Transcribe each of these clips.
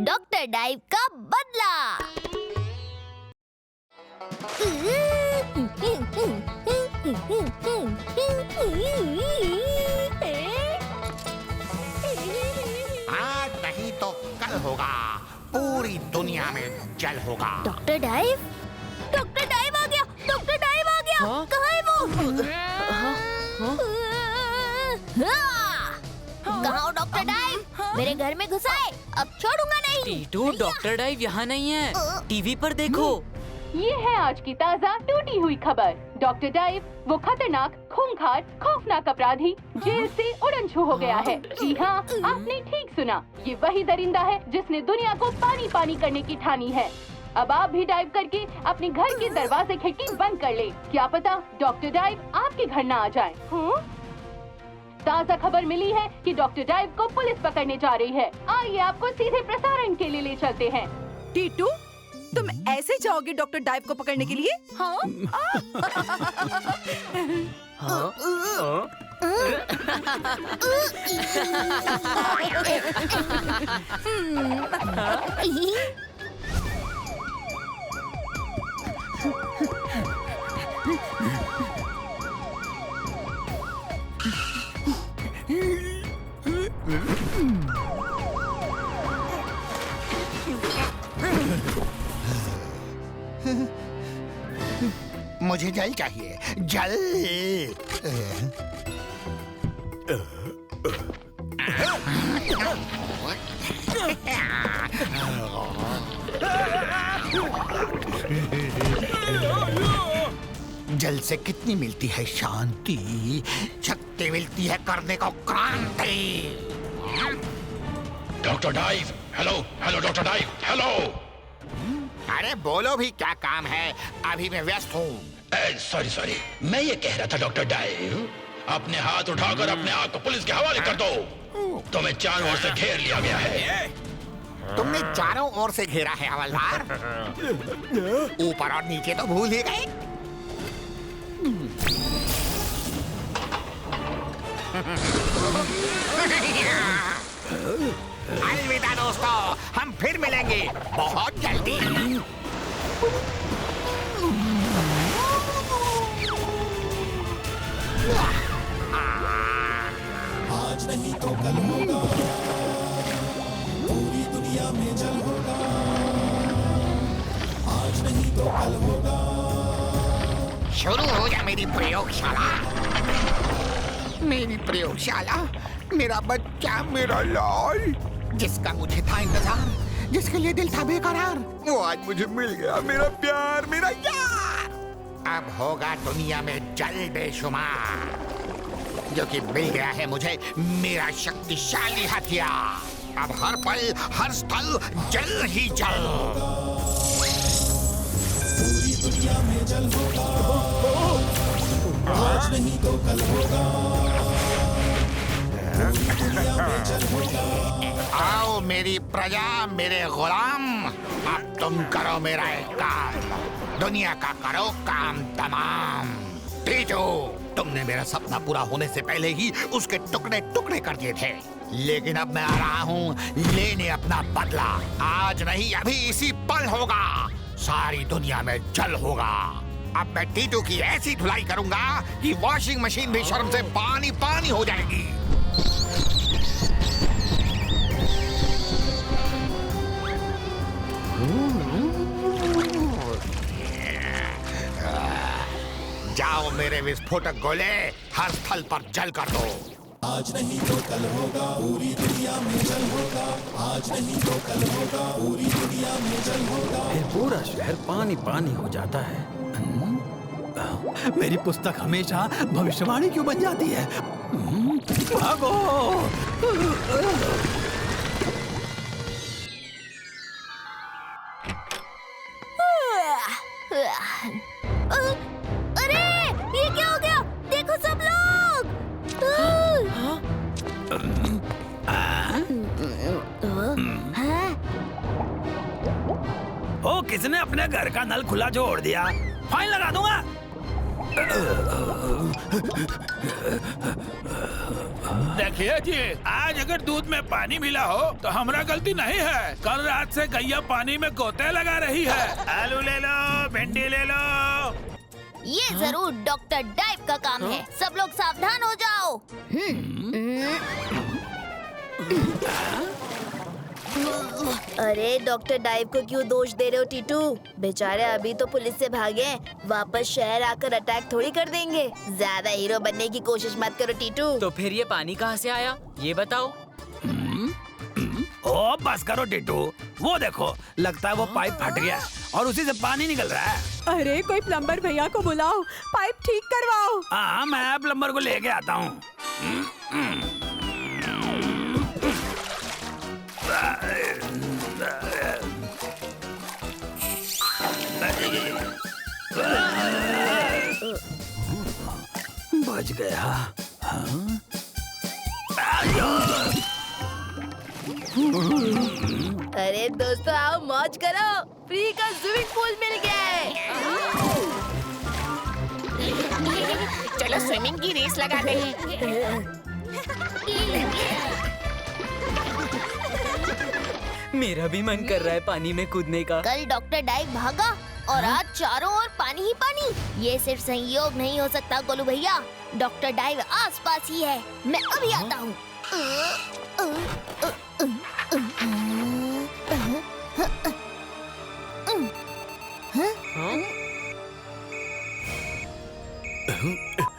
Doctor dive का बदला। आज नहीं तो कल होगा, पूरी दुनिया में जल होगा। डॉक्टर डाइव आ गया। डॉक्टर डाइव आ गया। हाँ? कहाँ है वो? कहाँ हो डॉक्टर डाइव? मेरे घर में घुसा है, अब छोड़ूंगा नहीं। टीटू, डॉक्टर डाइव यहाँ नहीं है। टीवी पर देखो। ये है आज की ताज़ा टूटी हुई खबर। डॉक्टर डाइव, वो खतरनाक, खूंखार, खौफनाक अपराधी जेल से उड़न-छू हो गया है। जी हाँ, आपने ठीक सुना। ये वही दरिंदा है जिसने दुनिया को पानी पानी करने की ठानी है। अब आप भी डाइव करके अपने घर के दरवाजे खिड़की बंद कर ले। क्या पता डॉक्टर डाइव आपके घर न आ जाए। ताज़ा खबर मिली है कि डॉक्टर डाइव को पुलिस पकड़ने जा रही है। आइए आपको सीधे प्रसारण के लिए ले चलते हैं। टीटू, तुम ऐसे जाओगे डॉक्टर डाइव को पकड़ने के लिए? हाँ? मुझे जल चाहिए, जल। जल से कितनी मिलती है शांति, शक्ति मिलती है करने को क्रांति। Doctor dive, hello hello doctor dive, hello. अरे बोलो भी, क्या काम है? अभी मैं व्यस्त हूँ। सॉरी, मैं ये कह रहा था डॉक्टर डाइव, अपने हाथ उठाकर अपने आप को पुलिस के हवाले कर दो। तुम्हें चारों ओर से घेर लिया गया है। तुमने चारों ओर से घेरा है हवलदार। ऊपर और नीचे तो भूल ही गए। अलविदा दोस्तों, हम फिर मिलेंगे बहुत जल्दी। आज नहीं तो कल होगा, पूरी दुनिया में जल होगा। आज नहीं तो कल होगा। शुरू हो जा मेरी प्रयोगशाला। मेरी प्रयोगशाला, मेरा बच्चा, मेरा लाल, जिसका मुझे था इंतजार, जिसके लिए दिल था बेकरार, वो आज मुझे मिल गया। मेरा प्यार, मेरा यार। अब होगा दुनिया में जल बेशुमार, जो कि मिल गया है मुझे मेरा शक्तिशाली हथियार। अब हर पल, हर स्थल जल ही जल। पूरी दुनिया में जल होगा। आज नहीं तो कल होगा। पूरी दुनिया में जल होगा। आओ मेरी प्रजा, मेरे गुलाम, अब तुम करो मेरा एक काम, दुनिया का करो काम तमाम। टीटू, तुमने मेरा सपना पूरा होने से पहले ही उसके टुकड़े टुकड़े कर दिए थे, लेकिन अब मैं आ रहा हूँ लेने अपना बदला। आज नहीं, अभी इसी पल होगा। सारी दुनिया में जल होगा। अब मैं टीटू की ऐसी धुलाई करूंगा कि वॉशिंग मशीन भी शर्म से पानी पानी हो जाएगी। जाओ मेरे विस्फोटक गोले, हर स्थल पर जल कर दो। आज नहीं तो कल होगा, पूरी दुनिया में जल होगा। आज नहीं तो कल होगा, पूरी दुनिया में जल होगा। फिर पूरा शहर पानी पानी हो जाता है। मेरी पुस्तक हमेशा भविष्यवाणी क्यों बन जाती है? भागो! अरे ये क्या हो गया? देखो सब लोग। ओ, किसने अपने घर का नल खुला छोड़ दिया? फाइन लगा दूंगा। देखिए जी, आज अगर दूध में पानी मिला हो तो हमारा गलती नहीं है। कल रात से गैया पानी में गोते लगा रही है। आलू ले लो, भिंडी ले लो। ये जरूर डॉक्टर डाइव का काम है। सब लोग सावधान हो जाओ। अरे डॉक्टर डाइव को क्यों दोष दे रहे हो टीटू? बेचारे अभी तो पुलिस से भागे, वापस शहर आकर अटैक थोड़ी कर देंगे। ज्यादा हीरो बनने की कोशिश मत करो टीटू। तो फिर ये पानी कहाँ से आया, ये बताओ। ओ बस करो टीटू, वो देखो, लगता है वो पाइप फट गया और उसी से पानी निकल रहा है। अरे कोई प्लम्बर भैया को बुलाओ, पाइप ठीक करवाओ। हाँ, मैं प्लम्बर को लेके आता हूँ। बच गया। हाँ? अरे दोस्तों आओ मौज करो, फ्री का स्विमिंग पूल मिल गया है। चलो स्विमिंग की रेस लगाते हैं। मेरा भी मन कर रहा है पानी में कूदने का। कल डॉक्टर डाइव भागा और आज चारों ओर पानी ही पानी। ये सिर्फ संयोग नहीं हो सकता गोलू भैया, डॉक्टर डाइव आसपास ही है। मैं अभी आता हूँ।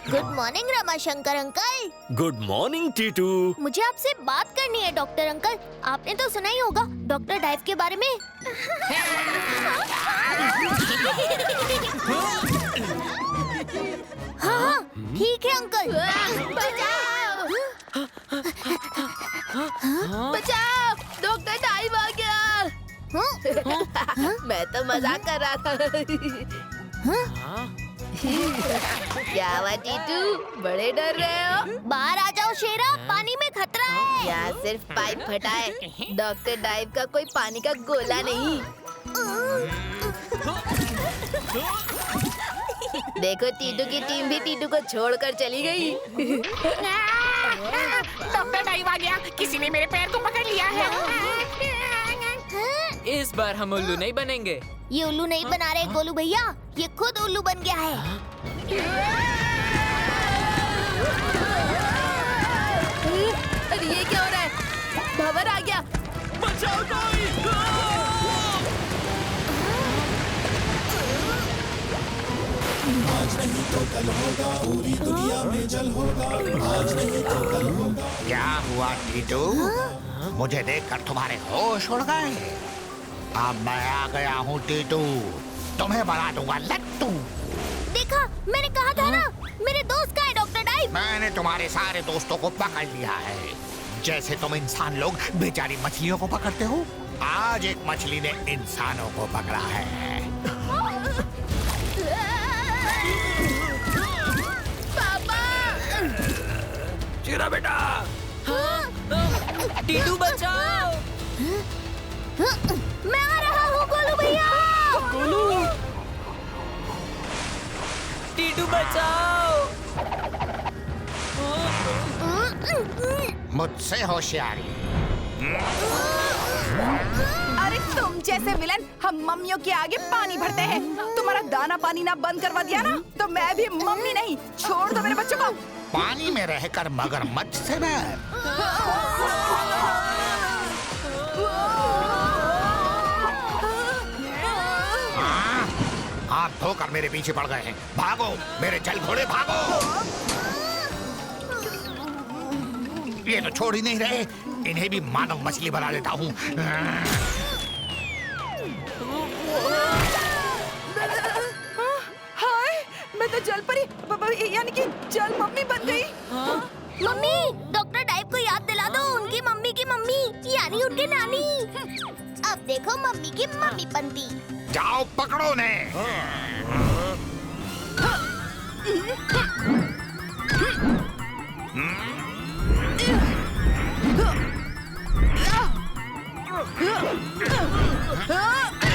Good morning Ramashankar uncle. Good morning Titu. मुझे आपसे बात करनी है डॉक्टर अंकल। आपने तो सुना ही होगा डॉक्टर डाइव के बारे में। हाँ, ठीक है अंकल। बचाओ! बचाओ! डॉक्टर डाइव आ गया। मैं तो मजाक कर रहा था। क्या हुआ टीटू, बड़े डर रहे हो? बाहर आ जाओ शेरा, पानी में खतरा है। यहाँ सिर्फ पाइप फटा है, डॉक्टर डाइव का कोई पानी का गोला नहीं। देखो टीटू की टीम भी टीटू को छोड़कर चली गई। डॉक्टर डाइव आ गया, किसी ने मेरे पैर को पकड़ लिया है। इस बार हम उल्लू नहीं बनेंगे। ये उल्लू नहीं बना रहे गोलू भैया, ये खुद उल्लू बन गया है। अरे ये क्या हो रहा है? भंवर आ गया। बचाओ कोई! आज नहीं तो कल होगा, पूरी दुनिया में जल होगा। आज नहीं तो कल होगा। क्या हुआ टीटू? मुझे देखकर तुम्हारे होश उड़ गए। अब मैं आ गया हूँ टीटू, तुम्हें बना दूंगा लट्टू। देखा, मैंने कहा था ना, मेरे दोस्त का है डॉक्टर डाइव। मैंने तुम्हारे सारे दोस्तों को पकड़ लिया है। जैसे तुम इंसान लोग बेचारी मछलियों को पकड़ते हो, आज एक मछली ने इंसानों को पकड़ा है। चिरा बेटा। टीटू बचाओ! मैं आ रहा हूँ गोलू भैया। गोलू! टीटू बचाओ! मुझसे होशियारी। अरे तुम जैसे विलन हम मम्मियों के आगे पानी भरते हैं। तुम्हारा दाना पानी ना बंद करवा दिया ना, तो मैं भी मम्मी नहीं। छोड़ दो मेरे बच्चों को। पानी में रहकर मगरमच्छ से बैर। हाथ धोकर मेरे पीछे पड़ गए हैं। भागो मेरे जल घोड़े, भागो! ये तो छोड़ ही नहीं रहे, इन्हें भी मानव मछली बना देता हूँ। हाय, मैं तो जल परी, यानी कि जल मम्मी बन गई। मम्मी, डॉक्टर डाइव को याद दिला दो उनकी मम्मी की मम्मी, यानी उनके नानी। अब देखो मम्मी की मम्मी बनती। जाओ पकड़ो ने।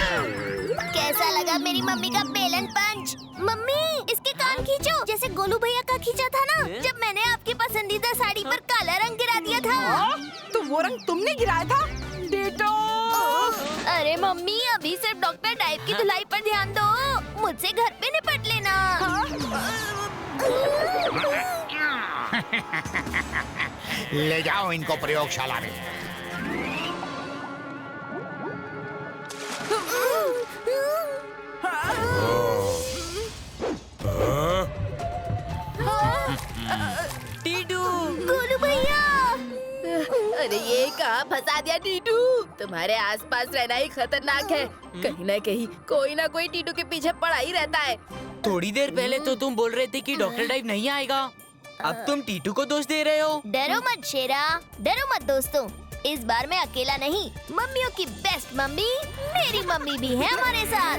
कैसा लगा मेरी मम्मी का बेलन पंच? मम्मी इसके कान खींचो जैसे गोलू भैया का खींचा था ना, जब मैंने आपकी पसंदीदा साड़ी पर काला रंग गिरा दिया था। तो वो रंग तुमने गिराया था टीटू? अरे मम्मी अभी सिर्फ डॉक्टर डाइव की धुलाई पर ध्यान दो, मुझसे घर पे निपट लेना। ले जाओ इनको प्रयोगशाला में। टीटू, गोलू भैया अरे ये कहाँ फंसा दिया टीटू? तुम्हारे आसपास रहना ही खतरनाक है। कहीं ना कहीं कोई ना कोई टीटू के पीछे पड़ा ही रहता है। थोड़ी देर पहले तो तुम बोल रहे थे कि डॉक्टर डाइव नहीं आएगा, अब तुम टीटू को दोष दे रहे हो। डरो मत शेरा, डरो मत दोस्तों, इस बार मैं अकेला नहीं, मम्मियों की बेस्ट मम्मी मेरी मम्मी भी है हमारे साथ।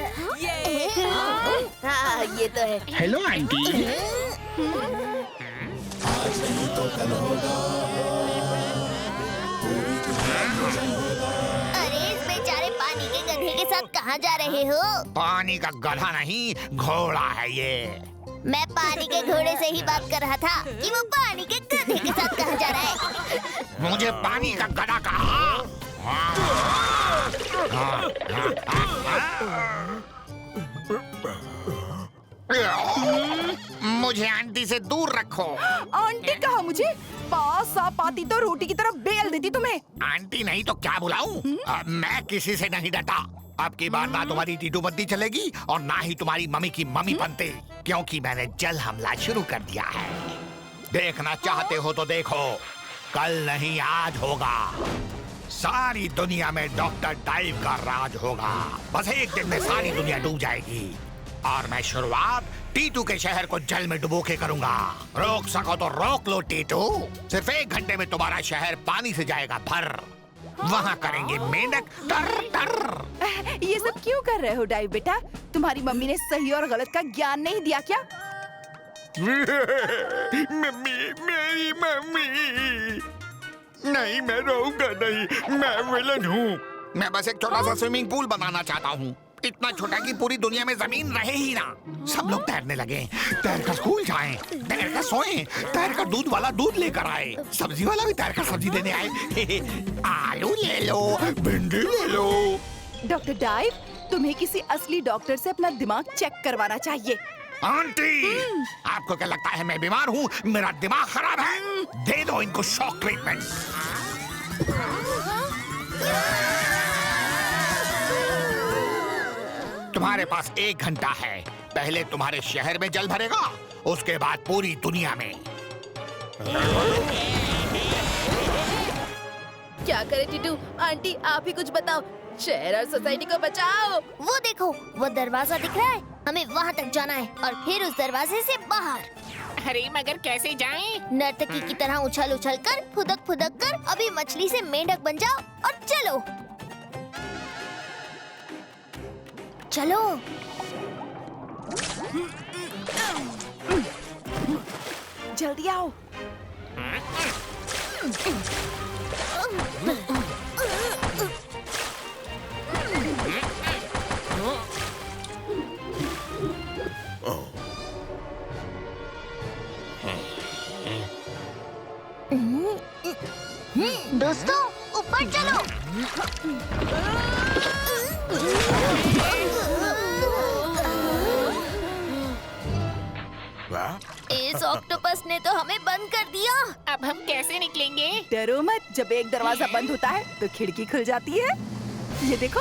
हाँ ये तो है। Hello aunty. आज नहीं तो कल होगा, अरे इस बेचारे पानी के गधे के साथ कहाँ जा रहे हो? पानी का गधा नहीं, घोड़ा है ये। मैं पानी के घोड़े से ही बात कर रहा था कि वो पानी के गधे के साथ कहाँ जा रहा है। मुझे पानी का गधा कहा। मुझे आंटी से दूर रखो। आंटी कहा मुझे? पास आ पाती तो रोटी की तरफ बेल देती तुम्हें। आंटी नहीं तो क्या बुलाऊं? मैं किसी से नहीं डटा। अब की बार ना तुम्हारी टीटू बत्ती चलेगी और ना ही तुम्हारी मम्मी की मम्मी बनते, क्योंकि मैंने जल हमला शुरू कर दिया है। देखना चाहते हो तो देखो, कल नहीं आज होगा। सारी दुनिया में डॉक्टर डाइव का राज होगा। बस एक दिन में सारी दुनिया डूब जाएगी और मैं शुरुआत टीटू के शहर को जल में डुबो के करूंगा। रोक सको तो रोक लो टीटू। सिर्फ 1 घंटे में तुम्हारा शहर पानी से जाएगा भर। वहाँ करेंगे मेंढक टर टर। ये सब क्यों कर रहे हो डाइव बेटा? तुम्हारी मम्मी ने सही और गलत का ज्ञान नहीं दिया क्या? मम्मी, मेरी मम्मी। नहीं मैं रहूंगा नहीं, मैं विलन हूँ। मैं बस एक छोटा सा स्विमिंग पूल बनाना चाहता हूँ, इतना छोटा कि पूरी दुनिया में जमीन रहे ही ना। सब लोग तैरने लगे, तैर कर स्कूल जाएं, तैर कर सोएं, तैर कर दूध वाला दूध लेकर आए, सब्जी वाला भी तैर कर सब्जी देने आए। आलू ले लो, भिंडी ले लो। डॉक्टर डाइव, तुम्हें किसी असली डॉक्टर से अपना दिमाग चेक करवाना चाहिए। आंटी, आपको क्या लगता है मैं बीमार हूँ? मेरा दिमाग खराब है। दे दो इनको शॉक ट्रीटमेंट। तुम्हारे पास 1 घंटा है। पहले तुम्हारे शहर में जल भरेगा, उसके बाद पूरी दुनिया में। क्या करे टीटू? आंटी आप ही कुछ बताओ, शहर और सोसाइटी को बचाओ। वो देखो, वो दरवाजा दिख रहा है, हमें वहाँ तक जाना है और फिर उस दरवाजे से बाहर। अरे मगर कैसे जाएं? नर्तकी की तरह उछल उछल कर, फुदक फुदक कर, अभी मछली से मेंढक बन जाओ और चलो चलो। जल्दी आओ। दोस्तों ऊपर चलो। इस ऑक्टोपस ने तो हमें बंद कर दिया। अब हम कैसे निकलेंगे? डरो मत, जब एक दरवाजा बंद होता है तो खिड़की खुल जाती है। ये देखो,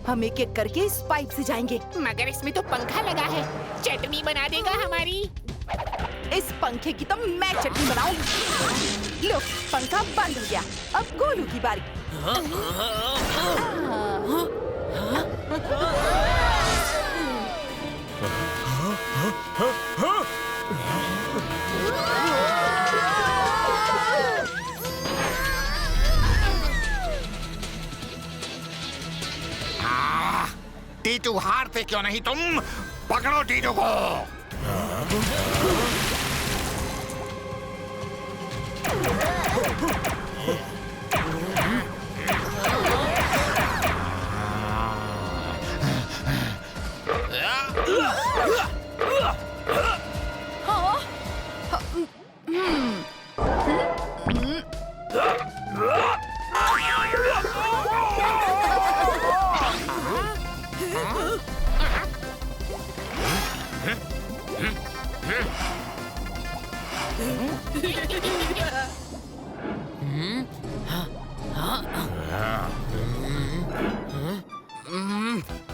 हम एक एक करके इस पाइप से जाएंगे। मगर इसमें तो पंखा लगा है, चटनी बना देगा हमारी। इस पंखे की तो मैं चटनी बनाऊंगी। लो, पंखा बंद हो गया, अब गोलू की बारी। टीटू हारते क्यों नहीं तुम? पकड़ो टीटू को।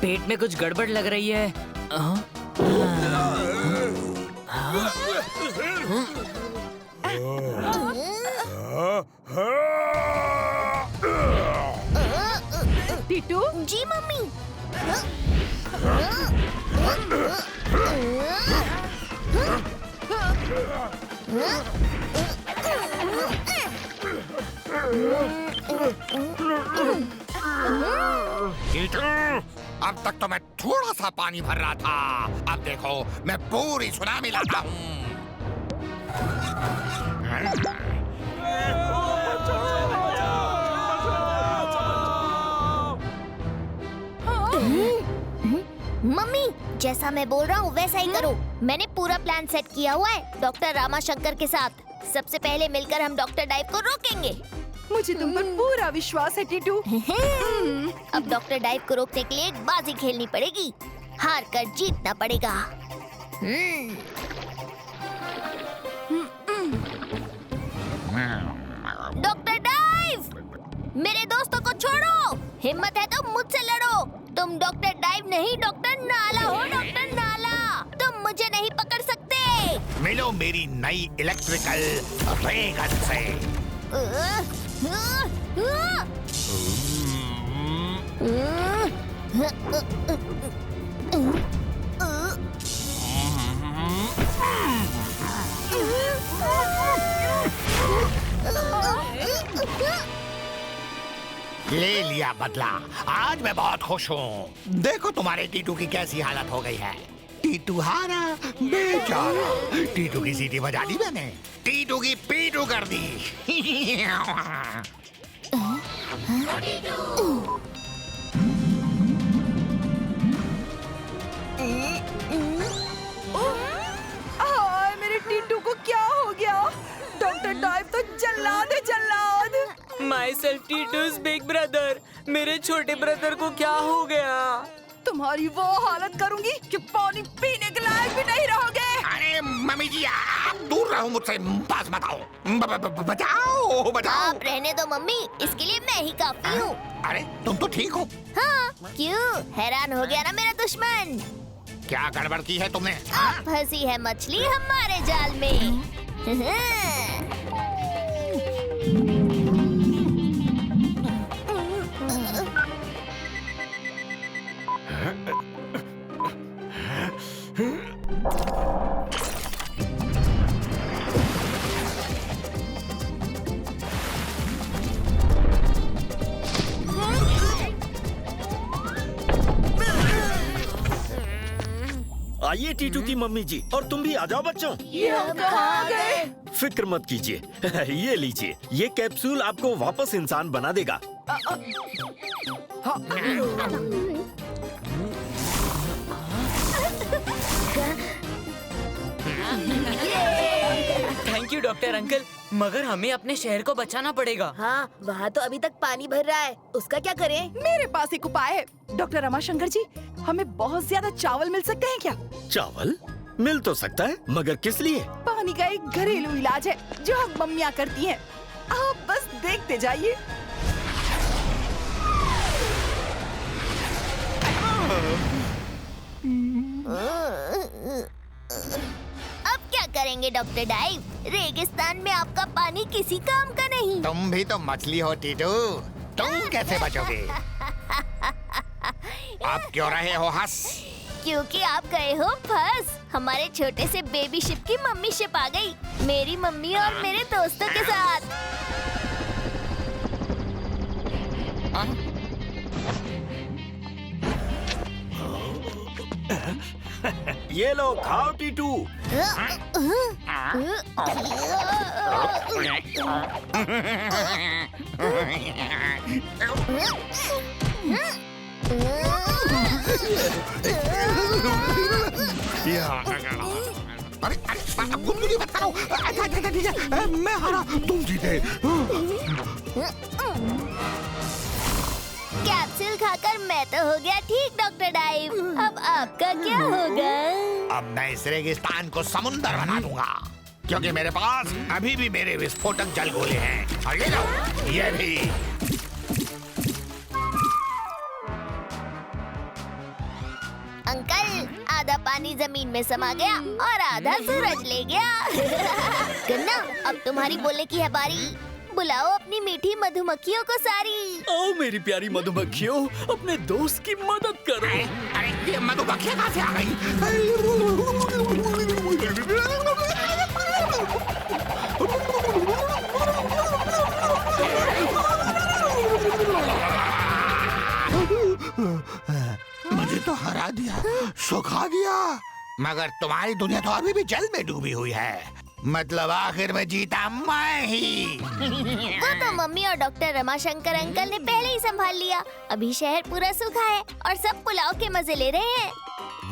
पेट में कुछ गड़बड़ लग रही है। टीटू। जी मम्मी। टीटू, अब तक तो मैं थोड़ा सा पानी भर रहा था, अब देखो मैं पूरी सुनामी लाता हूँ। मम्मी, जैसा मैं बोल रहा हूँ वैसा ही करो। मैंने पूरा प्लान सेट किया हुआ है डॉक्टर रामाशंकर के साथ। सबसे पहले मिलकर हम डॉक्टर डाइव को रोकेंगे। मुझे तुम पर पूरा विश्वास है टीटू। अब डॉक्टर डाइव को रोकने के लिए एक बाजी खेलनी पड़ेगी। हार कर जीतना पड़ेगा। डॉक्टर डाइव, मेरे दोस्तों को छोड़ो। हिम्मत है तो मुझसे लड़ो। तुम डॉक्टर डाइव नहीं, डॉक्टर नाला हो। डॉक्टर नाला, तुम मुझे नहीं पकड़ सकते। मिलो मेरी नई इलेक्ट्रिकल रे गन से। ले लिया बदला। आज मैं बहुत खुश हूँ। देखो तुम्हारे टीटू की कैसी हालत हो गई है। टीटू हारा, बेचारा। टीटू की सीटी बजा दी मैंने, टीटू की पीटू कर दी। मेरे टीटू को क्या हो गया? डॉक्टर डाइव तो जल्लाद है, जल्लाद। माई सेल्फ टीटूज बिग ब्रदर, मेरे छोटे ब्रदर को क्या हो गया? तुम्हारी वो हालत करूंगी कि पानी पीने के लायक भी नहीं रहोगे। अरे मम्मी जी, आप दूर रहो मुझसे, पास मत आओ। बचाओ बचाओ। आप रहने दो मम्मी, इसके लिए मैं ही काफी हूँ। अरे तुम तो ठीक हो। हाँ, क्यों? हैरान हो गया ना मेरा दुश्मन? क्या गड़बड़ की है तुमने? अब फंसी है मछली हमारे जाल में। आइए टीटू की मम्मी जी, और तुम भी आ जाओ बच्चों। ये हम कहाँ गए? फिक्र मत कीजिए। ये लीजिए, ये कैप्सूल आपको वापस इंसान बना देगा। थैंक यू डॉक्टर अंकल, मगर हमें अपने शहर को बचाना पड़ेगा। हाँ, वहाँ तो अभी तक पानी भर रहा है, उसका क्या करें? मेरे पास एक उपाय है। डॉक्टर रमाशंकर जी, हमें बहुत ज्यादा चावल मिल सकते हैं क्या? चावल मिल तो सकता है, मगर किस लिए? पानी का एक घरेलू इलाज है जो हम मम्मियाँ करती हैं। आप बस देखते जाइए। अब क्या करेंगे डॉक्टर डाइव? रेगिस्तान में आपका पानी किसी काम का नहीं। तुम भी तो मछली हो टीटू, तुम कैसे बचोगे? आप क्यों रहे हो हंस? क्योंकि आप गए हो फंस। हमारे छोटे से बेबी शिप की मम्मी शिप आ गई, मेरी मम्मी और मेरे दोस्तों के साथ। ये लो, खाओ टीटू। अरे गुदगुदी मत करो। अच्छा, ठीक है, मैं हारा, तुम जीते। कैप्सूल खाकर मैं तो हो गया ठीक डॉक्टर डाइव। अब आपका क्या होगा? अब मैं इस रेगिस्तान को समुंदर बना दूंगा, क्योंकि मेरे पास अभी भी मेरे विस्फोटक जल गोले हैं। और ये लो, ये भी। पानी जमीन में समा गया और आधा सूरज ले गया। गन्ना, अब तुम्हारी बोलने की है बारी। बुलाओ अपनी मीठी मधुमक्खियों को सारी। आओ मेरी प्यारी मधुमक्खियों, अपने दोस्त की मदद करो। अरे ये मधुमक्खियाँ कहाँ से आ गई? मुझे तो हरा दिया, सुखा दिया, मगर तुम्हारी दुनिया तो अभी भी जल में डूबी हुई है। मतलब आखिर में जीता मैं ही। वो तो मम्मी और डॉक्टर रमाशंकर अंकल ने पहले ही संभाल लिया। अभी शहर पूरा सूखा है और सब पुलाव के मजे ले रहे हैं।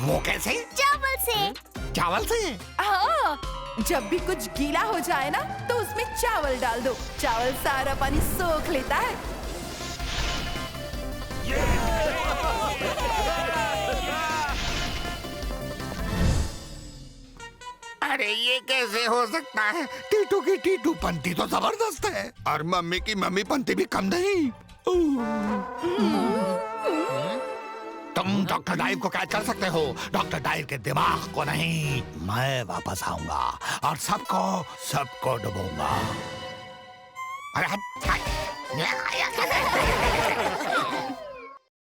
वो कैसे? चावल से। चावल से? हाँ, जब भी कुछ गीला हो जाए ना तो उसमें चावल डाल दो। चावल सारा पानी सोख लेता है। अरे ये कैसे हो सकता है? टीटू की टीटू पंती तो जबरदस्त है और मम्मी की मम्मी पंती भी कम नहीं। तुम डॉक्टर डाइव को कैद कर सकते हो, डॉक्टर डाइव के दिमाग को नहीं। मैं वापस आऊंगा और सबको डुबोऊंगा। अरे